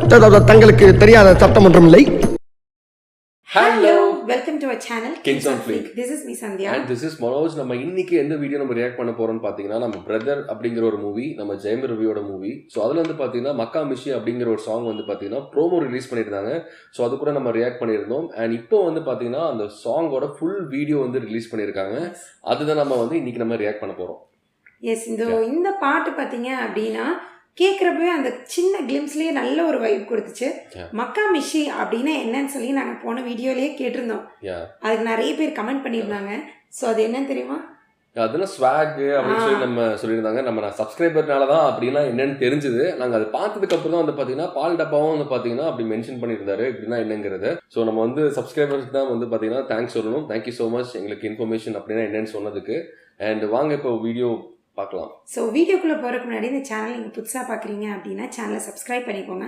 தங்களுக்கு தெரியாத சட்டம் ஒன்றும் இல்லை. Hello, welcome to our channel Kings on Fleek. This is me Sandhya and this is Manoj. நம்ம இன்னைக்கு எந்த வீடியோ நம்ம ரியாக்ட் பண்ண போறோம்னு பாத்தீங்கன்னா நம்ம பிரதர் அப்படிங்கிற ஒரு மூவி, நம்ம ஜெயம் ரவியோட மூவி. ஸோ அதுல வந்து பாத்தீங்கன்னா மக்கா மிஷி அப்படிங்கிற ஒரு சாங் வந்து பாத்தீங்கன்னா ப்ரோமோ ரிலீஸ் பண்ணியிருந்தாங்க. ஸோ அது கூட நம்ம ரியாக்ட் பண்ணியிருந்தோம். அண்ட் இப்போ வந்து பாத்தீங்கன்னா அந்த சாங்கோட ஃபுல் வீடியோ வந்து ரிலீஸ் பண்ணியிருக்காங்க. அதுதான் நம்ம வந்து இன்னைக்கு நம்ம ரியாக்ட் பண்ண போறோம். எஸ், இந்த பாட்டு பாத்தீங்க அப்படின்னா கேட்குறப்பவே அந்த சின்ன கிளிம்ஸ்லேயே நல்ல ஒரு வைப் கொடுத்துச்சு. மக்கா மிஷி அப்படின்னா என்னன்னு சொல்லி நாங்கள் போன வீடியோலேயே கேட்டிருந்தோம். அதுக்கு நிறைய பேர் கமெண்ட் பண்ணியிருந்தாங்க. ஸோ அது என்னன்னு தெரியுமா? அதெல்லாம் ஸ்வாக் அப்படின்னு சொல்லி நம்ம சொல்லியிருந்தாங்க. நம்ம சப்ஸ்கிரைபர்னால தான் அப்படின்னா என்னன்னு தெரிஞ்சுது. நாங்கள் அதை பார்த்ததுக்கு அப்புறம் தான் வந்து பார்த்தீங்கன்னா பால் டப்பாவும் வந்து பார்த்தீங்கன்னா அப்படி மென்ஷன் பண்ணியிருந்தாரு இப்படின்னா என்னங்கிறது. ஸோ நம்ம வந்து சப்ஸ்கிரைபர்ஸ் தான் வந்து பார்த்தீங்கன்னா தேங்க்ஸ் சொல்லணும். தேங்க்யூ ஸோ மச் எங்களுக்கு இன்ஃபர்மேஷன் அப்படின்னா என்னன்னு சொன்னதுக்கு. அண்ட் வாங்க இப்போ வீடியோ பார்க்கலாம். ஸோ வீடியோக்குள்ளே போகிறதுக்கு முன்னாடி இந்த சேனல் நீங்கள் புதுசாக பார்க்குறீங்க அப்படின்னா சேனலை சப்ஸ்கிரைப் பண்ணிக்கோங்க.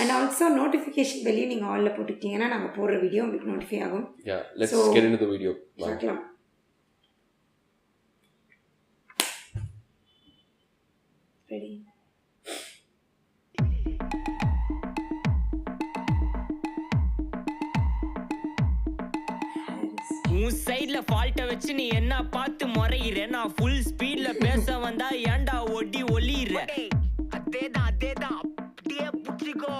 அண்ட் ஆல்சோ நோட்டிஃபிகேஷன் பெல்லையும் நீங்கள் ஆலில் போட்டுக்கிட்டீங்கன்னா நாங்கள் போடுற வீடியோ உங்களுக்கு நோட்டிஃபை ஆகும். Let's get into the video. பார்க்கலாம். ரெடி? உன் சைடுல ஃபால்ட்ட வச்சு நீ என்ன பார்த்து முறையிற, நான் ஃபுல் ஸ்பீட்ல பேச வந்தா ஏன்டா ஒடி ஒளியிற. அதேதான் அப்படியே புடிச்சிக்கோ.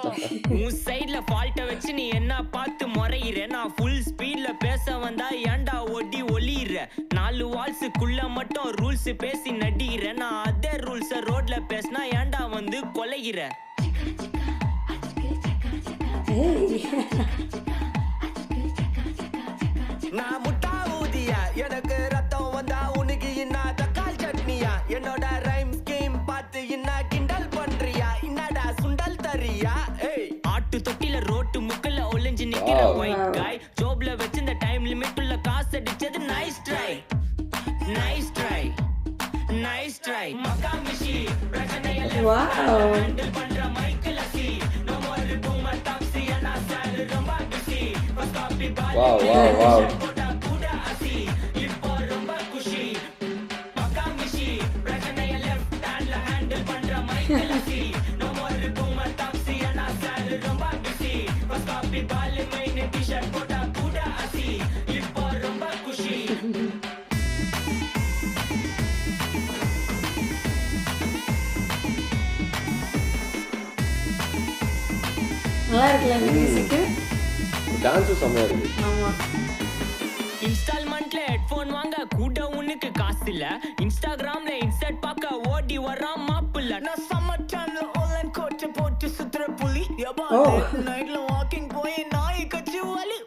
உன் சைடுல ஃபால்ட்ட வச்சு நீ என்ன பார்த்து முறையிற, நான் ஃபுல் ஸ்பீட்ல பேச வந்தா ஏன்டா ஒடி ஒளியிற. 4 வால்ஸுக்குள்ள மட்டும் ரூல்ஸ் பேசி நடிகிற, நான் அதே ரூல்ஸ ரோட்ல பேசினா ஏன்டா வந்து கொலைகிற. நான் முட்டா ஊதியா, எனக்கு ரத்தம் வந்தா உனக்கு என்ன தக்காள் சட்னியா. என்னோட ரைம் ஸ்கீம் பார்த்து என்ன கிண்டல் பண்றியா, என்னடா சுண்டல் தரியா. ஆட்டு தொட்டில ரோட்டு முக்கல்ல ஒளிஞ்சு நிக்கிற ஒயிட் காய், ஜோப்ல வச்சு இந்த டைம் லிமிட் உள்ள காசு அடிச்சது nice try nice try nice try. மக்கா மிஷி பிரச்சனையில ஹேண்டில் பண்ற மைக்கேல் அசி, no more boomer taxi and ஆசல் ரொம்ப பிஸி. காப்பி பால் wow. நல்லா இருக்குல்ல இந்த மியூசிக்? டான்ஸும் செம்மையா இருக்கு. ஆமா. இன்ஸ்டால்மெண்ட்ல ஹெட்போன் வாங்க கூட உனக்கு காசு இல்ல, இன்ஸ்டாகிராம்ல இன்ஸ்டன்ட் பார்க்க ஓடி வரான் மாப்பிள்ள. நான் சம்மர் சேனல் ஆன்லைன் கோட் போட்டு சுத்துற புலி, நைட்ல வாக்கிங் போய் நாய் கச்சி வலி.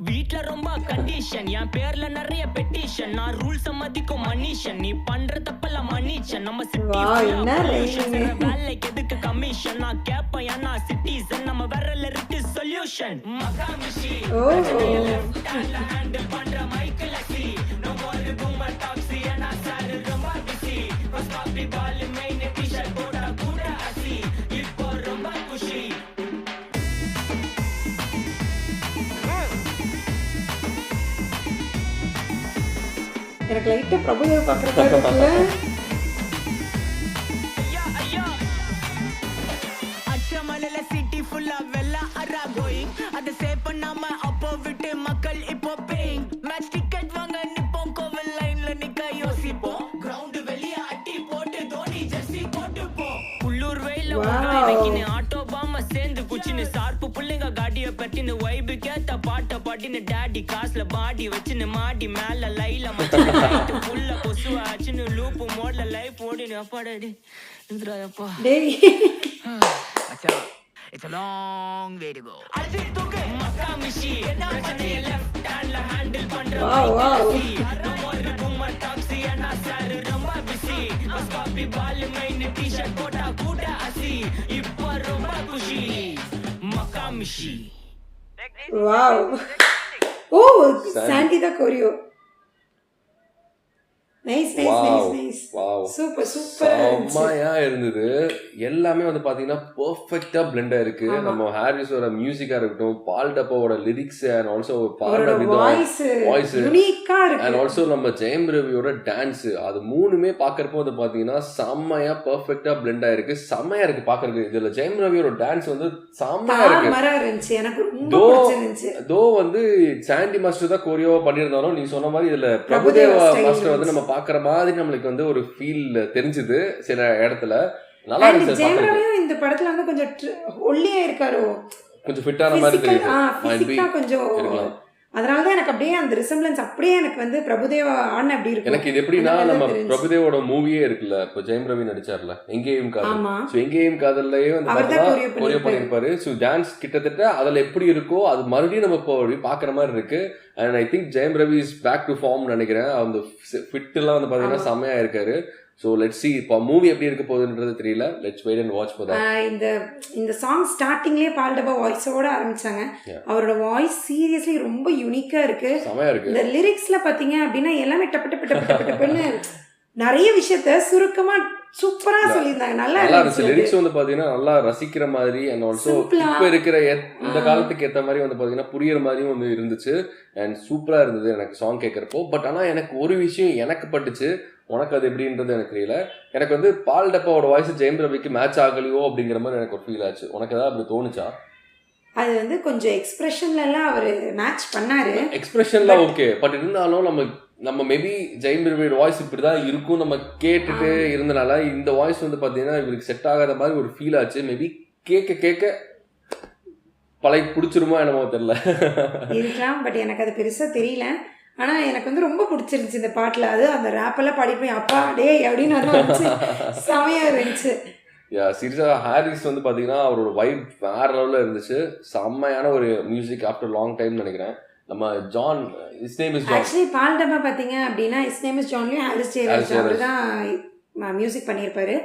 வீட்ல ரொம்ப கண்டிஷன், என் பேர்ல நிறைய பெட்டிஷன், நான் ரூல்ஸ் மதிக்கும் மனிஷன், நீ பண்ற தப்பெல்லாம் மன்னிச்சன். நம்ம சிட்டி வேலைக்கு எதுக்கு கமிஷன், நான் கேப்பேன் ஏன்னா சிட்டிசன், நம்ம விரல்ல இருக்கு சொல்யூஷன். மக்கா மிஷி ஹேண்டில் பண்ற மைக்கேல் அசி, no more boomer taxi and ஆசல் ரொம்ப பிஸி. காப்பி பால் மெயின் டி-ஷர்ட் போட்டா கூட அசி, இப்போ ரொம்ப குஷி. எனக்கு லைட்டா பிரபுதேவ பார்க்குற மாதிரி இருக்குல்ல? அச்சமலையில சிட்டி ஃபுல்லா வெள்ளா அரா கோயிங், அதை சேவ் பண்ணாம அப்போ விட்டு மக்கள் இப்போ பேயிங். மேட்ச் டிக்கெட் வாங்க நிப்போம், கோவில் லைன்ல நிக்க யோசிப்போம், கிரவுண்ட் வெளிய அட்டி போட்டு தோனி ஜெர்சி போட்டு போ. புள்ளூர் வெயில வைக்கின்னு ஆட்டோ பாம சேர்ந்து குச்சின்னு சார்பு புள்ளைங்க காடிய பட்டின்னு வைபு கேத்த பாட்ட பாட்டின்னு டாடி காசுல பாடி வச்சுன்னு மாடி மேல லைல மச்சு புள்ள கொசுவ ஆச்சுன்னு லூப்பு மோட்ல லைஃப் ஓடினு அப்பாடி இந்திராயப்பா. டேய் அச்சா, it's a long way to go. அடி தூக்கு மக்கா மிஷி பிரச்சனைய லெஃப்ட் ஹேண்ட்ல ஹேண்டில் பண்ற ஒரு பூமர் டாக்ஸி அண்ட் ஆசல் ரொம்ப பிஸி. காப்பி பால் மெயின் டி-ஷர்ட் போட்டா கூட அசி, இப்போ ரொம்ப குஷி. மக்கா மிஷி. வாவ். ஓ சாண்டி தான் கோரியோ. நைஸ் சூப்பர் செம்மையா இருந்தது. எல்லாமே வந்து பாத்தீங்கன்னா பெர்ஃபெக்ட்டா பிளெண்ட் ஆயிருக்கு. நம்ம ஹாரிஸோட மியூசிக்கா இருக்கட்டும், பால் டப்பாவோட லிரிக்ஸ் அண்ட் ஆல்சோ பாடுற விதம், வாய்ஸ் யூனிக்கா இருக்கு. அண்ட் ஆல்சோ நம்ம ஜெயம் ரவியோட டான்ஸ், அது மூணுமே பாக்குறப்போ வந்து பாத்தீங்கன்னா செம்மையா பெர்ஃபெக்ட்டா பிளெண்ட் ஆயிருக்கு. செம்மையா இருக்கு பாக்குறதுக்கு. இதுல ஜெயம் ரவியோட டான்ஸ் வந்து செம்மையா இருக்கு. எனக்கு ரொம்ப பிடிச்சிருந்துச்சு. தோ வந்து சாண்டி மாஸ்டர் தான் கோரியோவா பண்ணியிருந்தாலும் நீ சொன்ன மாதிரி இதுல பிரபுதேவா மாஸ்டர் வந்து நம்ம பாக்குற மாதிரி நம்மளுக்கு வந்து ஒரு ஃபீல் தெரிஞ்சது சில இடத்துல. நல்லா இருந்துச்சு. ஜெயம் ரவியும் இந்த படத்துல வந்து கொஞ்சம் ஒல்லியா இருக்காரோ, கொஞ்சம் ஃபிட்டான மாதிரி தெரியுது கொஞ்சம். அதனாலதான் எனக்கு அப்படியே அந்த ரிசம்பிளன்ஸ் அப்படியே எனக்கு வந்து பிரபுதேவா ஆன் அப்படி இருக்கு. எனக்கு இது எப்படின்னா, நம்ம பிரபுதேவோட மூவியே இருக்குல்ல, இப்ப ஜெயம் ரவி நடிச்சார்ல எங்கேயும் காதல். சோ எங்கேயும் காதல்லயே வந்து கோரியோ பண்ணிருப்பாரு. சோ டான்ஸ் கிட்டத்தட்ட அதுல எப்படி இருக்கோ அது மறுபடியும் நம்ம இப்போ பாக்குற மாதிரி இருக்கு. And I think Jayam Ravi is back to form நினைக்கிறேன். அந்த ஃபிட் எல்லாம் வந்து பாத்தீங்கன்னா செம்மையா இருக்காரு. So let's see இப்போ மூவி எப்படி இருக்க போகுதுன்றது தெரியல. Let's wait and watch for that. இந்த சாங் ஸ்டார்டிங்லயே பால் டப்பா வாய்ஸோட ஆரம்பிச்சாங்க. அவரோட வாய்ஸ் சீரியஸ்லி ரொம்ப யூனிக்கா இருக்கு. செமையா இருக்கு. இந்த லிரிக்ஸ்ல பாத்தீங்க அப்படின்னா எல்லாமே டப்பு டப்பு டப்பு டப்பு டப்புன்னு நிறைய விஷயத்த சுருக்கமா சூப்பரா சொல்லியிருந்தாங்க. நல்லா இருந்துச்சு. லிரிக்ஸ் வந்து பாத்தீங்கன்னா நல்லா ரசிக்கிற மாதிரி அண்ட் ஆல்சோ இப்ப இருக்கிற இந்த காலத்துக்கு ஏத்த மாதிரி வந்து பாத்தீங்கன்னா புரியுற மாதிரியும் வந்து இருந்துச்சு. அண்ட் சூப்பரா இருந்தது எனக்கு சாங் கேட்கறப்போ. பட் ஆனா எனக்கு ஒரு விஷயம் எனக்கு பட்டுச்சு, உனக்கு அது எப்படின்றது எனக்கு தெரியல. எனக்கு வந்து பால் டப்பாவோட வாய்ஸ் ஜெயம் ரவிக்கு மேட்ச் ஆகலையோ அப்படிங்கிற மாதிரி எனக்கு ஒரு ஃபீல் ஆச்சு. உனக்கு ஏதாவது அப்படி தோணுச்சா? அது வந்து கொஞ்சம் எக்ஸ்பிரஷன்ல எல்லாம் அவரு மேட்ச் பண்ணாரு. எக்ஸ்பிரஷன்லாம் ஓகே. பட் இருந்தாலும் நம்ம மேபி ஜெயம் ரவியோட வாய்ஸ் இப்படிதான் இருக்கும் நம்ம கேட்டுட்டு இருந்தனால இந்த வாய்ஸ் வந்து பாத்தீங்கன்னா இவருக்கு செட் ஆகாத மாதிரி ஒரு ஃபீல் ஆச்சு. மேபி கேட்க பழைய பிடிச்சிருமா என்னமோ தெரியல இருக்கலாம். பட் எனக்கு அது பெருசா தெரியல. ஆனா எனக்கு வந்து ரொம்ப பிடிச்சிருந்துச்சு இந்த பாட்டுல. அது அந்த ரேப்பெல்லாம் பாடிட்டு அப்பா டே அப்படின்னு செமையா இருந்துச்சு. சீரியஸா ஹாரிஸ் வந்து பாத்தீங்கன்னா அவரோட வைப் வேற லெவல்ல இருந்துச்சு. செம்மையான ஒரு மியூசிக் ஆஃப்டர் லாங் டைம் நினைக்கிறேன். நம்ம John, his name is John. Actually Paal Dabba பாத்தீங்க அப்படின்னா ஹிஸ் நேம் இஸ் ஜான்லயும் ஹாரிஸ் ஜெயராஜ் அவர்தான் மியூசிக் பண்ணியிருப்பாரு.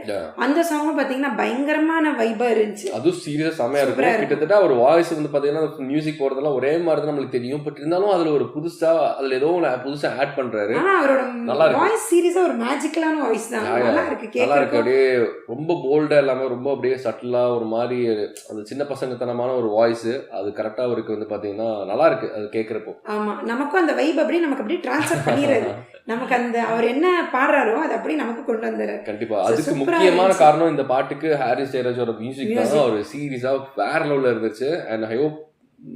அந்த சாங் பாத்தீங்கன்னா பயங்கரமான வைபா இருந்துச்சு. அதுவும் சீரியஸா செமையா இருக்கும். கிட்டத்தட்ட ஒரு வாய்ஸ் வந்து பாத்தீங்கன்னா மியூசிக் போறதெல்லாம் ஒரே மாதிரி நம்மளுக்கு தெரியும். பட் இருந்தாலும் அதுல ஒரு புதுசா அதுல ஏதோ புதுசா ஆட் பண்றாரு. ஆனா அவரோட நல்லா இருக்கு. வாய்ஸ் சீரியஸா ஒரு மேஜிக்கலான வாய்ஸ் தான். நல்லா இருக்கு. நல்லா இருக்கு. அப்படியே ரொம்ப போல்டா இல்லாம ரொம்ப அப்படியே சட்டிலா ஒரு மாதிரி அந்த சின்ன பசங்கத்தனமான ஒரு வாய்ஸ். அது கரெக்டா அவருக்கு வந்து பாத்தீங்கன்னா நல்லா இருக்கு அது கேட்கறப்போ. ஆமா, நமக்கும் அந்த வைப் அப்படியே நமக்கு அப்படியே டிரான்ஸ்ஃபர் பண்ணிடுறாரு. நமக்கு அந்த அவர் என்ன பாடுறாரோ அது அப்படியே நமக்கு கொண்டு வந்து கண்டிப்பா. அதுக்கு முக்கியமான காரணம் இந்த பாட்டுக்கு ஹாரிஸ் ஜெயராஜோட மியூசிக் தான். ஒரு சீரியஸா வேற லெவல்ல இருந்துச்சு. அண்ட் ஐ ஹோப்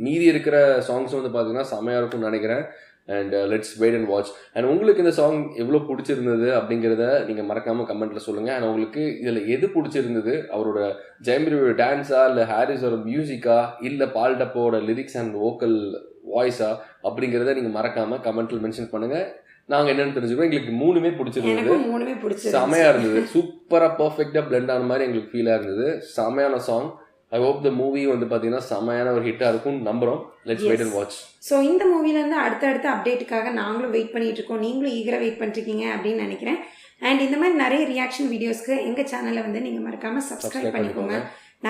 மீதி இருக்கிற சாங்ஸ் வந்து பாத்தீங்கன்னா செமையா இருக்கும்னு நினைக்கிறேன். And let's wait and watch. And உங்களுக்கு இந்த சாங் எவ்வளவு பிடிச்சிருந்தது அப்படிங்கறத நீங்க மறக்காம கமெண்ட்ல சொல்லுங்க. அண்ட் உங்களுக்கு இதுல எது பிடிச்சிருந்தது, அவரோட ஜெயம் ரவியோட டான்ஸா, இல்ல ஹாரிஸோட மியூசிக்கா, இல்ல பால் டப்பாவோட லிரிக்ஸ் அண்ட் வோக்கல் வாய்ஸா அப்படிங்கறத நீங்க மறக்காம கமெண்ட்ல மென்ஷன் பண்ணுங்க. நாங்க என்னன்னு தெரிஞ்சுக்கிறோம். எங்களுக்கு மூணுமே பிடிச்சிருந்தது. செமையா இருந்தது. சூப்பரா பெர்ஃபெக்ட்டா பிளெண்ட் ஆன மாதிரி எங்களுக்கு ஃபீலா இருந்தது. செமையான song. I hope the movie வந்து பாத்தீங்கன்னா செமையான ஒரு ஹிட்டா இருக்கும் நம்புறோம். Let's wait and watch. So இந்த மூவில இருந்து அடுத்த அப்டேட்டுக்காக நாங்களும் வெயிட் பண்ணிட்டு இருக்கோம். நீங்களும் ஈகரா வெயிட் பண்ணிருக்கீங்க அப்படின்னு நினைக்கிறேன். அண்ட் இந்த மாதிரி நிறைய ரியாக்ஷன் வீடியோஸ்க்கு எங்க சேனலை வந்து நீங்க மறக்காம சப்ஸ்கிரைப் பண்ணிக்கோங்க.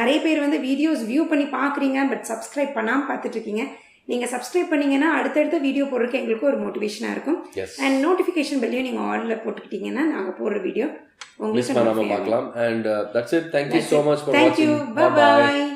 நிறைய பேர் வந்து வீடியோஸ் வியூ பண்ணி பாக்குறீங்க, பட் சப்ஸ்கிரைப் பண்ணாம பார்த்துட்டு இருக்கீங்க. நீங்கள் சப்ஸ்கிரைப் பண்ணிங்கன்னா அடுத்தடுத்த வீடியோ போடுறதுக்கு எங்களுக்கு ஒரு மோட்டிவேஷனாக இருக்கும். அண்ட் நோட்டிஃபிகேஷன் பெல்லையும் நீங்கள் ஆலில் போட்டுக்கிட்டீங்கன்னா நாங்கள் போடுற வீடியோ உங்களுக்கு பார்க்கலாம். And that's it. Thank you so much for watching. Bye bye.